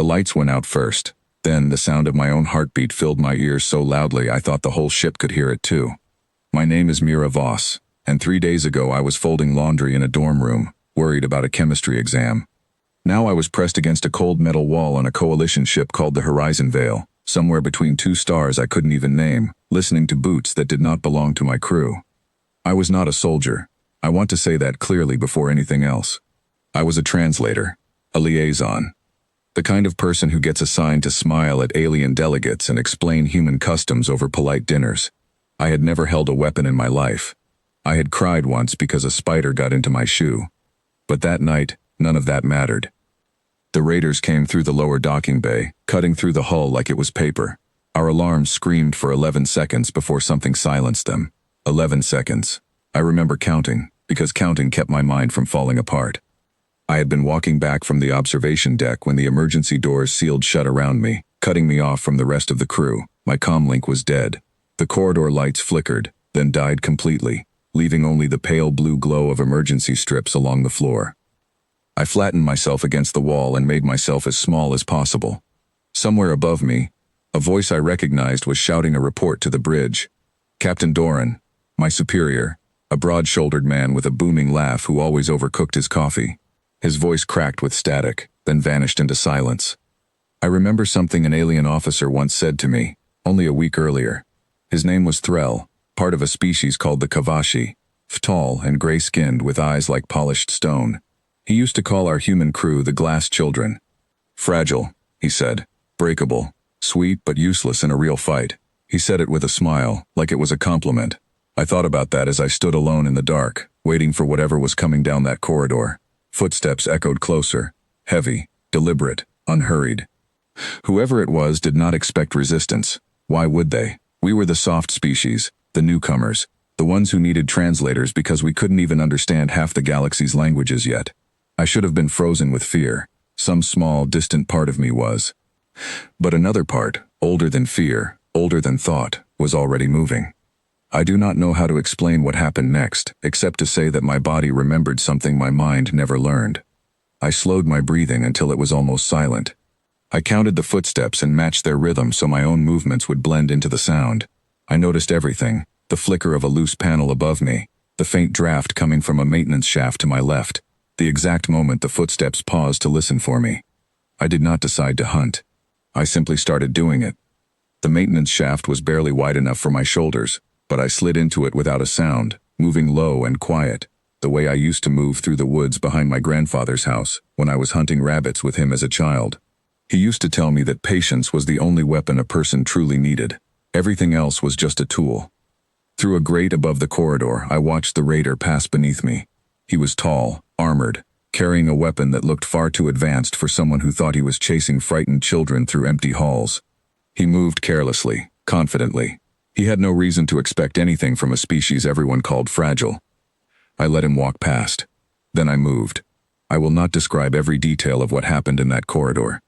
The lights went out first. Then the sound of my own heartbeat filled my ears so loudly I thought the whole ship could hear it too. My name is Mira Voss, and 3 days ago I was folding laundry in a dorm room, worried about a chemistry exam. Now I was pressed against a cold metal wall on a coalition ship called the Horizon Veil, somewhere between 2 stars I couldn't even name, listening to boots that did not belong to my crew. I was not a soldier. I want to say that clearly before anything else. I was a translator, a liaison. The kind of person who gets assigned to smile at alien delegates and explain human customs over polite dinners. I had never held a weapon in my life. I had cried once because a spider got into my shoe. But that night, none of that mattered. The raiders came through the lower docking bay, cutting through the hull like it was paper. Our alarms screamed for 11 seconds before something silenced them. 11 seconds. I remember counting, because counting kept my mind from falling apart. I had been walking back from the observation deck when the emergency doors sealed shut around me, cutting me off from the rest of the crew. My comlink was dead. The corridor lights flickered, then died completely, leaving only the pale blue glow of emergency strips along the floor. I flattened myself against the wall and made myself as small as possible. Somewhere above me, a voice I recognized was shouting a report to the bridge. Captain Doran, my superior, a broad-shouldered man with a booming laugh who always overcooked his coffee. His voice cracked with static, then vanished into silence. I remember something an alien officer once said to me, only a week earlier. His name was Threll, part of a species called the Kavashi, tall and gray-skinned with eyes like polished stone. He used to call our human crew the glass children. Fragile, he said, breakable, sweet but useless in a real fight. He said it with a smile, like it was a compliment. I thought about that as I stood alone in the dark, waiting for whatever was coming down that corridor. Footsteps echoed closer, heavy, deliberate, unhurried. Whoever it was did not expect resistance. Why would they? We were the soft species, the newcomers, the ones who needed translators because we couldn't even understand half the galaxy's languages yet. I should have been frozen with fear. Some small, distant part of me was. But another part, older than fear, older than thought, was already moving. I do not know how to explain what happened next, except to say that my body remembered something my mind never learned. I slowed my breathing until it was almost silent. I counted the footsteps and matched their rhythm so my own movements would blend into the sound. I noticed everything, the flicker of a loose panel above me, the faint draft coming from a maintenance shaft to my left, the exact moment the footsteps paused to listen for me. I did not decide to hunt. I simply started doing it. The maintenance shaft was barely wide enough for my shoulders, but I slid into it without a sound, moving low and quiet, the way I used to move through the woods behind my grandfather's house when I was hunting rabbits with him as a child. He used to tell me that patience was the only weapon a person truly needed. Everything else was just a tool. Through a grate above the corridor, I watched the raider pass beneath me. He was tall, armored, carrying a weapon that looked far too advanced for someone who thought he was chasing frightened children through empty halls. He moved carelessly, confidently. He had no reason to expect anything from a species everyone called fragile. I let him walk past. Then I moved. I will not describe every detail of what happened in that corridor.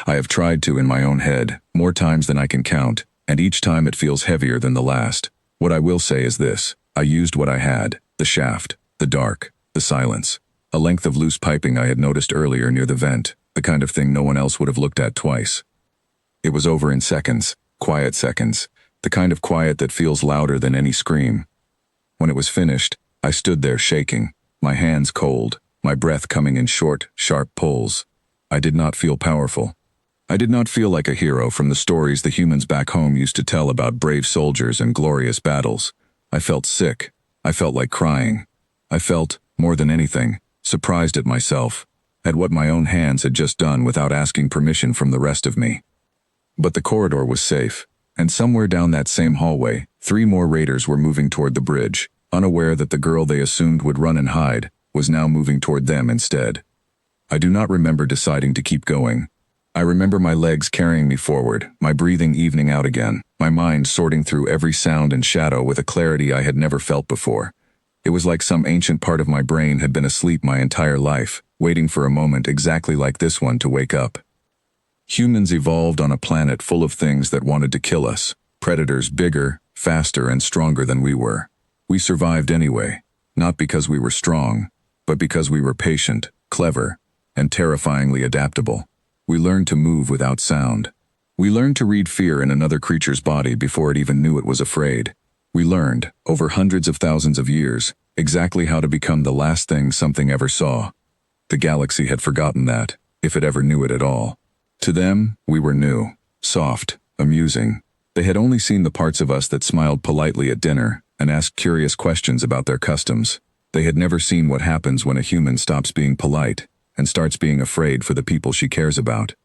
I have tried to in my own head, more times than I can count, and each time it feels heavier than the last. What I will say is this: I used what I had, the shaft, the dark, the silence, a length of loose piping I had noticed earlier near the vent, the kind of thing no one else would have looked at twice. It was over in seconds, quiet seconds, the kind of quiet that feels louder than any scream. When it was finished, I stood there shaking, my hands cold, my breath coming in short, sharp pulls. I did not feel powerful. I did not feel like a hero from the stories the humans back home used to tell about brave soldiers and glorious battles. I felt sick. I felt like crying. I felt, more than anything, surprised at myself, at what my own hands had just done without asking permission from the rest of me. But the corridor was safe. And somewhere down that same hallway, 3 more raiders were moving toward the bridge, unaware that the girl they assumed would run and hide was now moving toward them instead. I do not remember deciding to keep going. I remember my legs carrying me forward, my breathing evening out again, my mind sorting through every sound and shadow with a clarity I had never felt before. It was like some ancient part of my brain had been asleep my entire life, waiting for a moment exactly like this one to wake up. Humans evolved on a planet full of things that wanted to kill us, predators bigger, faster, and stronger than we were. We survived anyway, not because we were strong, but because we were patient, clever, and terrifyingly adaptable. We learned to move without sound. We learned to read fear in another creature's body before it even knew it was afraid. We learned, over hundreds of thousands of years, exactly how to become the last thing something ever saw. The galaxy had forgotten that, if it ever knew it at all. To them, we were new, soft, amusing. They had only seen the parts of us that smiled politely at dinner and asked curious questions about their customs. They had never seen what happens when a human stops being polite and starts being afraid for the people she cares about.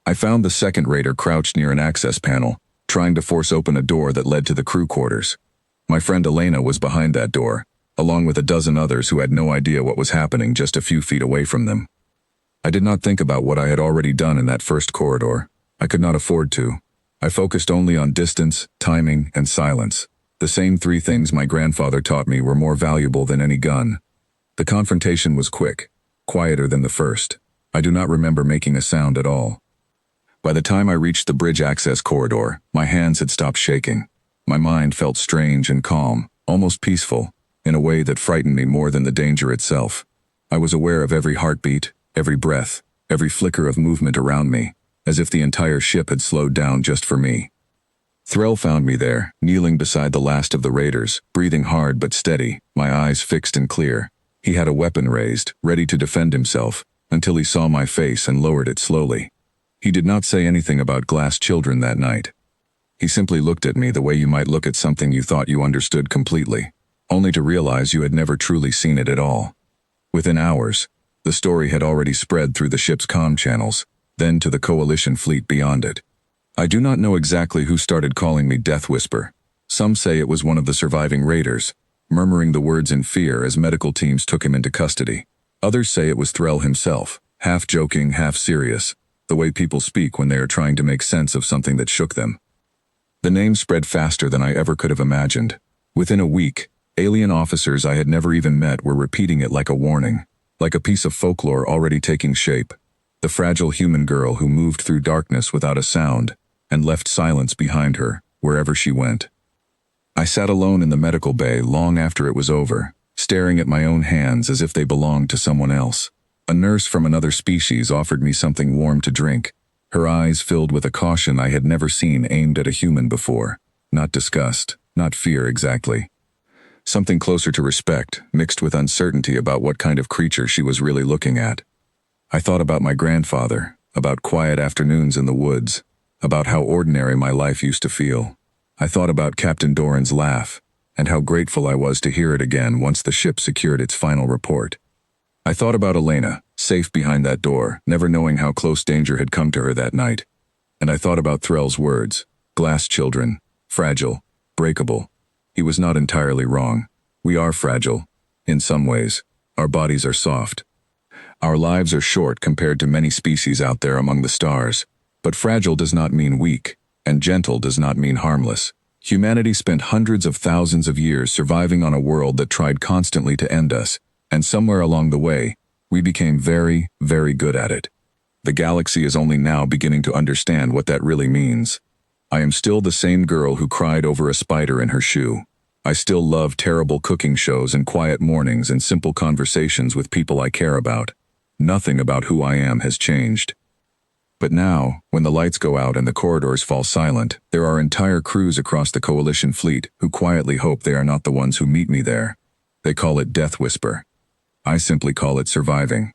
I found the second raider crouched near an access panel, trying to force open a door that led to the crew quarters. My friend Elena was behind that door, along with a dozen others who had no idea what was happening just a few feet away from them. I did not think about what I had already done in that first corridor. I could not afford to. I focused only on distance, timing, and silence. The same three things my grandfather taught me were more valuable than any gun. The confrontation was quick, quieter than the first. I do not remember making a sound at all. By the time I reached the bridge access corridor, my hands had stopped shaking. My mind felt strange and calm, almost peaceful, in a way that frightened me more than the danger itself. I was aware of every heartbeat, every breath, every flicker of movement around me, as if the entire ship had slowed down just for me. Threll found me there, kneeling beside the last of the raiders, breathing hard but steady, my eyes fixed and clear. He had a weapon raised, ready to defend himself, until he saw my face and lowered it slowly. He did not say anything about glass children that night. He simply looked at me the way you might look at something you thought you understood completely, only to realize you had never truly seen it at all. Within hours, the story had already spread through the ship's comm channels, then to the Coalition fleet beyond it. I do not know exactly who started calling me Death Whisper. Some say it was one of the surviving raiders, murmuring the words in fear as medical teams took him into custody. Others say it was Threll himself, half joking, half serious, the way people speak when they are trying to make sense of something that shook them. The name spread faster than I ever could have imagined. Within a week, alien officers I had never even met were repeating it like a warning, like a piece of folklore already taking shape. The fragile human girl who moved through darkness without a sound and left silence behind her wherever she went. I sat alone in the medical bay long after it was over, staring at my own hands as if they belonged to someone else. A nurse from another species offered me something warm to drink, her eyes filled with a caution I had never seen aimed at a human before. Not disgust, not fear exactly. Something closer to respect, mixed with uncertainty about what kind of creature she was really looking at. I thought about my grandfather, about quiet afternoons in the woods, about how ordinary my life used to feel. I thought about Captain Doran's laugh, and how grateful I was to hear it again once the ship secured its final report. I thought about Elena, safe behind that door, never knowing how close danger had come to her that night. And I thought about Threll's words, glass children, fragile, breakable. He was not entirely wrong. We are fragile. In some ways, our bodies are soft. Our lives are short compared to many species out there among the stars. But fragile does not mean weak, and gentle does not mean harmless. Humanity spent hundreds of thousands of years surviving on a world that tried constantly to end us, and somewhere along the way, we became very, very good at it. The galaxy is only now beginning to understand what that really means. I am still the same girl who cried over a spider in her shoe. I still love terrible cooking shows and quiet mornings and simple conversations with people I care about. Nothing about who I am has changed. But now, when the lights go out and the corridors fall silent, there are entire crews across the Coalition fleet who quietly hope they are not the ones who meet me there. They call it Death Whisper. I simply call it surviving.